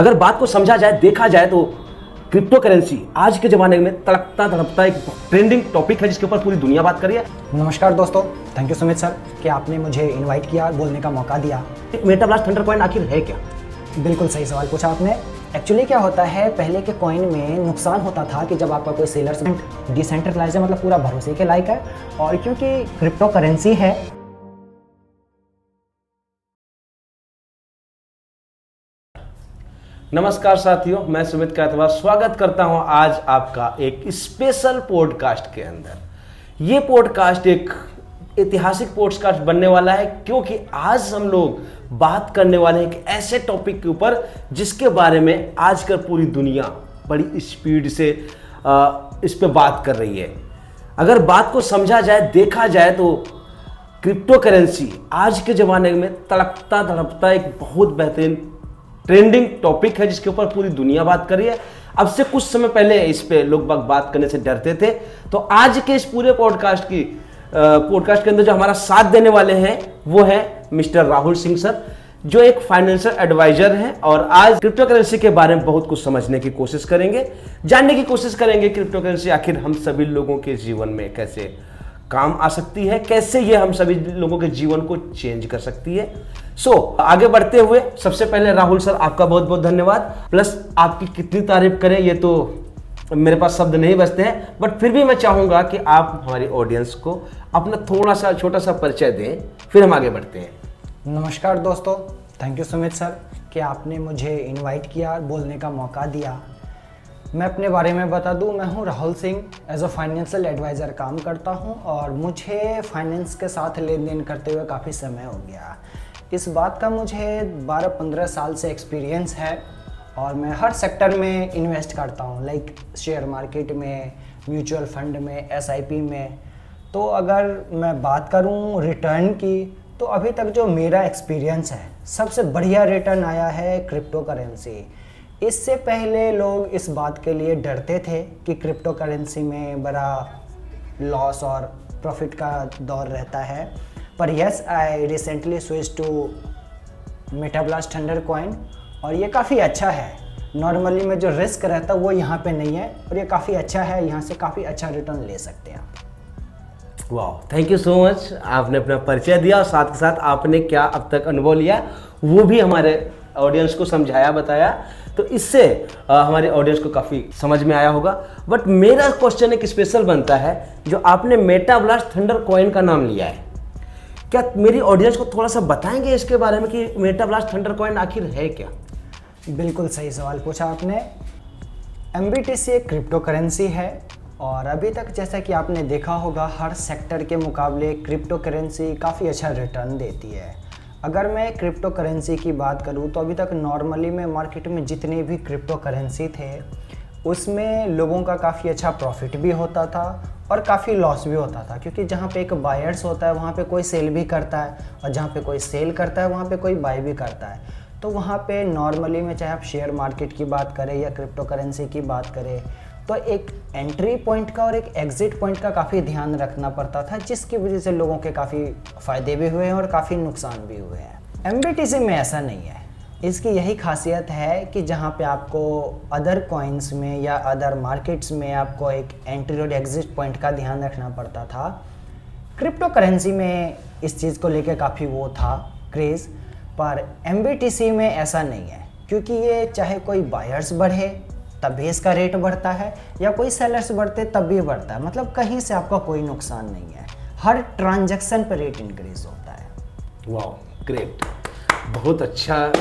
अगर बात को समझा जाए, देखा जाए तो क्रिप्टो करेंसी आज के ज़माने में तड़कता तड़पता एक ट्रेंडिंग टॉपिक है जिसके ऊपर पूरी दुनिया बात कर रही है। नमस्कार दोस्तों, थैंक यू सुमित सर कि आपने मुझे इनवाइट किया, बोलने का मौका दिया। मेटाब्लास्ट थंडर कॉइन आखिर है क्या? बिल्कुल सही सवाल पूछा आपने। एक्चुअली क्या होता है, पहले के कॉइन में नुकसान होता था कि जब आपका कोई सेलर डिसेंट्रलाइज है, मतलब पूरा भरोसे के लायक है, और क्योंकि क्रिप्टो करेंसी है। नमस्कार साथियों, मैं सुमित कायतवा स्वागत करता हूं आज आपका एक स्पेशल पॉडकास्ट के अंदर। ये पॉडकास्ट एक ऐतिहासिक पॉडकास्ट बनने वाला है क्योंकि आज हम लोग बात करने वाले हैं एक ऐसे टॉपिक के ऊपर जिसके बारे में आजकल पूरी दुनिया बड़ी स्पीड से इस पे बात कर रही है। अगर बात को समझा जाए, देखा जाए तो क्रिप्टो करेंसी आज के ज़माने में तड़कता तड़पता एक बहुत बेहतरीन ट्रेंडिंग टॉपिक है जिसके ऊपर पूरी दुनिया बात कर रही है। अब से कुछ समय पहले इस पे लोग बात करने से डरते थे, तो आज के इस पूरे पॉडकास्ट के अंदर जो हमारा साथ देने वाले हैं वो है मिस्टर राहुल सिंह सर, जो एक फाइनेंशियल एडवाइजर हैं और आज क्रिप्टो करेंसी के बारे में बहुत कुछ समझने की कोशिश करेंगे, जानने की कोशिश करेंगे क्रिप्टो करेंसी आखिर हम सभी लोगों के जीवन में कैसे काम आ सकती है, कैसे ये हम सभी लोगों के जीवन को चेंज कर सकती है। आगे बढ़ते हुए सबसे पहले राहुल सर आपका बहुत बहुत धन्यवाद। प्लस आपकी कितनी तारीफ करें ये तो मेरे पास शब्द नहीं बचते हैं, बट फिर भी मैं चाहूंगा कि आप हमारी ऑडियंस को अपना थोड़ा सा छोटा सा परिचय दें, फिर हम आगे बढ़ते हैं। नमस्कार दोस्तों, थैंक यू सुमित सर कि आपने मुझे इनवाइट किया, बोलने का मौका दिया। मैं अपने बारे में बता दूं, मैं हूं Rahul Singh, as a financial adviser काम करता हूं और मुझे फाइनेंस के साथ लेन देन करते हुए काफ़ी समय हो गया। इस बात का मुझे 12-15 साल से एक्सपीरियंस है और मैं हर सेक्टर में इन्वेस्ट करता हूं, लाइक शेयर मार्केट में, म्यूचुअल फंड में, एसआईपी में। तो अगर मैं बात करूं रिटर्न की, तो अभी तक जो मेरा एक्सपीरियंस है सबसे बढ़िया रिटर्न आया है क्रिप्टो करेंसी। इससे पहले लोग इस बात के लिए डरते थे कि क्रिप्टो करेंसी में बड़ा लॉस और प्रॉफिट का दौर रहता है, पर yes, I recently switch to Metablast thunder coin और ये काफ़ी अच्छा है। नॉर्मली में जो रिस्क रहता है वो यहाँ पे नहीं है और ये काफ़ी अच्छा है, यहाँ से काफ़ी अच्छा रिटर्न ले सकते हैं आप। वाह, थैंक यू सो मच। आपने अपना परिचय दिया और साथ के साथ आपने क्या अब तक अनुभव लिया वो भी हमारे ऑडियंस को समझाया, बताया, तो इससे हमारे ऑडियंस को काफ़ी समझ में आया होगा। बट मेरा क्वेश्चन एक स्पेशल बनता है, जो आपने मेटाब्लास्ट थंडर कॉइन का नाम लिया है, क्या मेरी ऑडियंस को थोड़ा सा बताएंगे इसके बारे में कि मेटाब्लास्ट थंडर कॉइन आखिर है क्या? बिल्कुल सही सवाल पूछा आपने। MBTC एक क्रिप्टो करेंसी है और अभी तक जैसा कि आपने देखा होगा हर सेक्टर के मुकाबले क्रिप्टो करेंसी काफ़ी अच्छा रिटर्न देती है। अगर मैं क्रिप्टो करेंसी की बात करूं तो अभी तक नॉर्मली में मार्केट में जितने भी क्रिप्टो करेंसी थे उसमें लोगों का काफ़ी अच्छा प्रॉफिट भी होता था और काफ़ी लॉस भी होता था, क्योंकि जहां पे एक बायर्स होता है वहां पे कोई सेल भी करता है और जहां पे कोई सेल करता है वहां पे कोई बाय भी करता है। तो वहां पे नॉर्मली में चाहे आप शेयर मार्केट की बात करें या क्रिप्टो करेंसी की बात करें तो एक एंट्री पॉइंट का और एक एग्जिट पॉइंट का काफ़ी ध्यान रखना पड़ता था, जिसकी वजह से लोगों के काफ़ी फ़ायदे भी हुए हैं और काफ़ी नुकसान भी हुए हैं। MBTC में ऐसा नहीं है। इसकी यही खासियत है कि जहाँ पे आपको अदर कॉइन्स में या अदर मार्केट्स में आपको एक एंट्री और एग्जिट पॉइंट का ध्यान रखना पड़ता था, क्रिप्टो करेंसी में इस चीज़ को लेकर काफ़ी वो था क्रेज़, पर MBTC में ऐसा नहीं है, क्योंकि ये चाहे कोई बायर्स बढ़े तब भी इसका रेट बढ़ता है या कोई सेलर्स बढ़ते तब भी बढ़ता है, मतलब कहीं से आपका कोई नुकसान नहीं है। हर ट्रांजैक्शन पर रेट इंक्रीज होता है। वाह, ग्रेट, बहुत अच्छा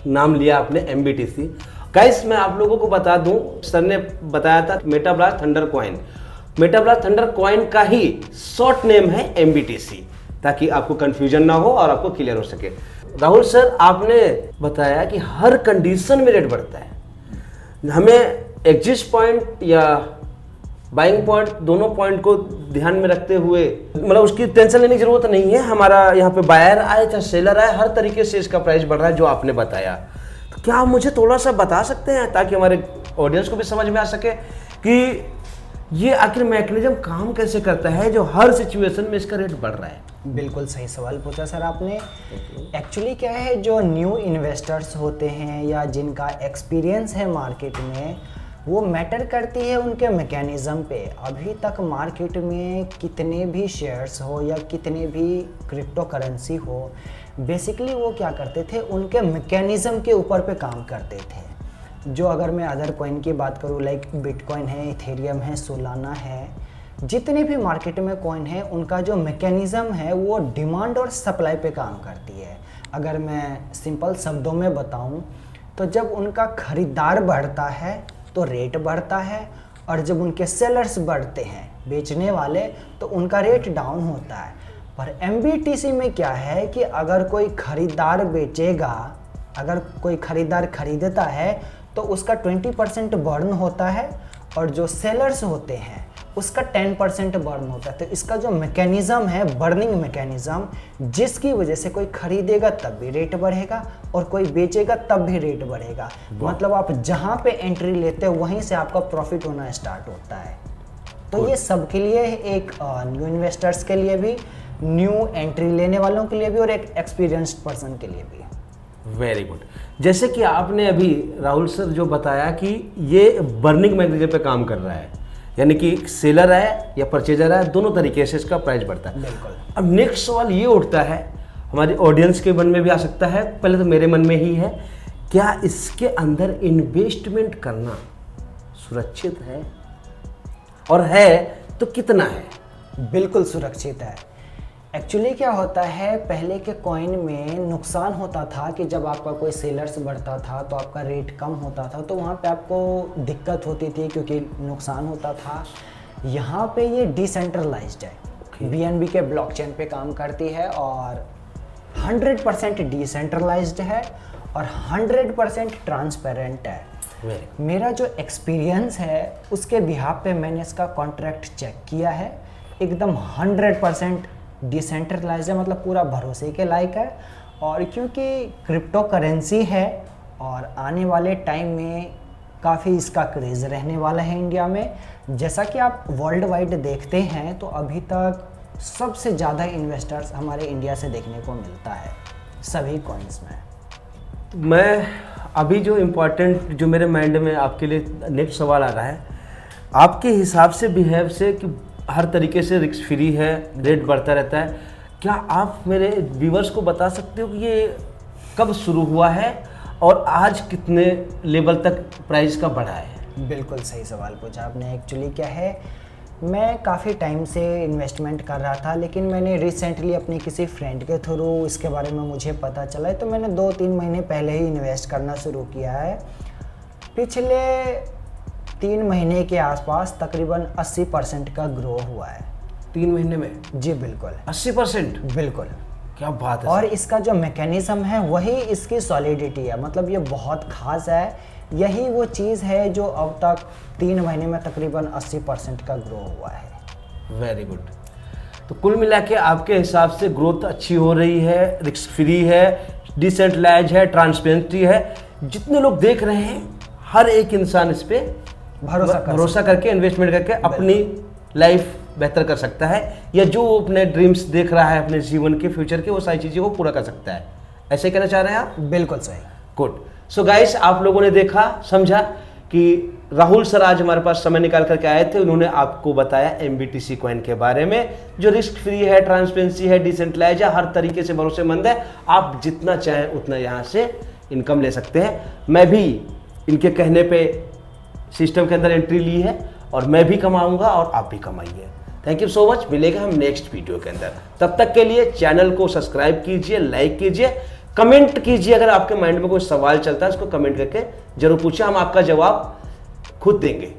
नाम लिया आपने MBTC। गाइस, मैं आप लोगों को बता दूं, सर ने बताया था मेटाब्लास्ट थंडर कॉइन। मेटाब्लास्ट थंडर कॉइन का ही शॉर्ट नेम है MBTC, ताकि आपको कंफ्यूजन ना हो और आपको क्लियर हो सके। राहुल सर, आपने बताया कि हर कंडीशन में रेट बढ़ता है, हमें एग्जिट पॉइंट या बाइंग पॉइंट दोनों पॉइंट को ध्यान में रखते हुए, मतलब उसकी टेंशन लेने की जरूरत नहीं है। हमारा यहाँ पे बायर आए चाहे सेलर आए, हर तरीके से इसका प्राइस बढ़ रहा है जो आपने बताया। तो क्या आप मुझे थोड़ा सा बता सकते हैं ताकि हमारे ऑडियंस को भी समझ में आ सके कि ये आखिर मैकेनिज्म काम कैसे करता है जो हर सिचुएशन में इसका रेट बढ़ रहा है? बिल्कुल सही सवाल पूछा सर आपने। एक्चुअली क्या है, जो न्यू इन्वेस्टर्स होते हैं या जिनका एक्सपीरियंस है मार्केट में, वो मैटर करती है उनके मैकेनिज़्म पे। अभी तक मार्केट में कितने भी शेयर्स हो या कितने भी क्रिप्टो करेंसी हो, बेसिकली वो क्या करते थे, उनके मैकेनिज़्म के ऊपर पे काम करते थे। जो अगर मैं अदर कॉइन की बात करूँ, लाइक बिटकॉइन है, इथेरियम है, सोलाना है, जितने भी मार्केट में कॉइन है, उनका जो मैकेनिज़्म है वो डिमांड और सप्लाई पे काम करती है। अगर मैं सिंपल शब्दों में बताऊं तो जब उनका खरीदार बढ़ता है तो रेट बढ़ता है, और जब उनके सेलर्स बढ़ते हैं, बेचने वाले, तो उनका रेट डाउन होता है। पर MBTC में क्या है कि अगर कोई खरीदार बेचेगा, अगर कोई खरीदार खरीदता है तो उसका 20% बर्न होता है, और जो सेलर्स होते हैं उसका 10% बर्न होता है। तो इसका जो मैकेनिज़्म है, बर्निंग मैकेनिज़्म, जिसकी वजह से कोई खरीदेगा तब भी रेट बढ़ेगा और कोई बेचेगा तब भी रेट बढ़ेगा। मतलब आप जहाँ पे एंट्री लेते हो वहीं से आपका प्रॉफिट होना स्टार्ट होता है। तो ये सबके लिए, एक न्यू इन्वेस्टर्स के लिए भी, न्यू एंट्री लेने वालों के लिए भी, और एक एक्सपीरियंस्ड पर्सन के लिए भी। Very good. जैसे कि आपने अभी राहुल सर जो बताया कि ये बर्निंग मैकेनिज्म पे काम कर रहा है, यानी कि सेलर है या परचेजर है, दोनों तरीके से इसका प्राइस बढ़ता है। बिल्कुल। अब नेक्स्ट सवाल ये उठता है, हमारी ऑडियंस के मन में भी आ सकता है, पहले तो मेरे मन में ही है, क्या इसके अंदर इन्वेस्टमेंट करना सुरक्षित है, और है तो कितना है? बिल्कुल सुरक्षित है। एक्चुअली क्या होता है, पहले के कॉइन में नुकसान होता था कि जब आपका कोई सेलर्स बढ़ता था तो आपका रेट कम होता था, तो वहाँ पे आपको दिक्कत होती थी क्योंकि नुकसान होता था। यहाँ पे ये डिसेंट्रलाइज्ड है, BNB के ब्लॉकचेन पे काम करती है, और 100% डिसेंट्रलाइज्ड है और 100% ट्रांसपेरेंट है। मेरा जो एक्सपीरियंस है उसके बिहाफ पे मैंने इसका कॉन्ट्रैक्ट चेक किया है, एकदम 100% डिसेंट्रलाइज्ड है, मतलब पूरा भरोसे के लायक है। और क्योंकि क्रिप्टो करेंसी है और आने वाले टाइम में काफ़ी इसका क्रेज़ रहने वाला है इंडिया में, जैसा कि आप वर्ल्ड वाइड देखते हैं तो अभी तक सबसे ज़्यादा इन्वेस्टर्स हमारे इंडिया से देखने को मिलता है सभी कॉइन्स में। मैं अभी जो इम्पोर्टेंट जो मेरे माइंड में आपके लिए नेक्स्ट सवाल आ रहा है, आपके हिसाब से बिहेव से कि हर तरीके से रिस्क फ्री है, रेट बढ़ता रहता है, क्या आप मेरे व्यूवर्स को बता सकते हो कि ये कब शुरू हुआ है और आज कितने लेवल तक प्राइस का बढ़ा है? बिल्कुल सही सवाल पूछा आपने। एक्चुअली क्या है, मैं काफ़ी टाइम से इन्वेस्टमेंट कर रहा था, लेकिन मैंने रिसेंटली अपने किसी फ्रेंड के थ्रू इसके बारे में मुझे पता चला है, तो मैंने 2-3 महीने पहले ही इन्वेस्ट करना शुरू किया है। पिछले 3 महीने के आसपास तकरीबन 80% का ग्रो हुआ है। 3 महीने में? जी बिल्कुल। 80%? बिल्कुल। क्या बात है। और इसका जो मैकेनिज़्म है वही इसकी सॉलिडिटी है, मतलब ये बहुत ख़ास है। यही वो चीज़ है जो अब तक 3 महीने में तकरीबन 80% का ग्रो हुआ है। Very good. तो कुल मिला के आपके हिसाब से ग्रोथ अच्छी हो रही है, रिस्क फ्री है, डिसेंट्रलाइज है, ट्रांसपेरेंसी है। जितने लोग देख रहे हैं, हर एक इंसान इस पे भरोसा करके इन्वेस्टमेंट करके अपनी लाइफ बेहतर कर सकता है, या जो वो अपने ड्रीम्स देख रहा है अपने जीवन के फ्यूचर के, वो सारी चीज़ें वो पूरा कर सकता है। ऐसे कहना चाह रहे हैं आप? बिल्कुल सही। गुड। सो गाइस, आप लोगों ने देखा, समझा कि राहुल सर आज हमारे पास समय निकाल करके आए थे। उन्होंने आपको बताया MBTC कॉइन के बारे में, जो रिस्क फ्री है, ट्रांसपेरेंसी है, डिसेंट्रलाइज है, हर तरीके से भरोसेमंद है। आप जितना चाहें उतना यहाँ से इनकम ले सकते हैं। मैं भी इनके कहने पे सिस्टम के अंदर एंट्री ली है, और मैं भी कमाऊंगा और आप भी कमाइए। Thank you so much. मिलेगा हम नेक्स्ट वीडियो के अंदर। तब तक के लिए चैनल को सब्सक्राइब कीजिए, लाइक कीजिए, कमेंट कीजिए। अगर आपके माइंड में कोई सवाल चलता है उसको कमेंट करके जरूर पूछिए, हम आपका जवाब खुद देंगे।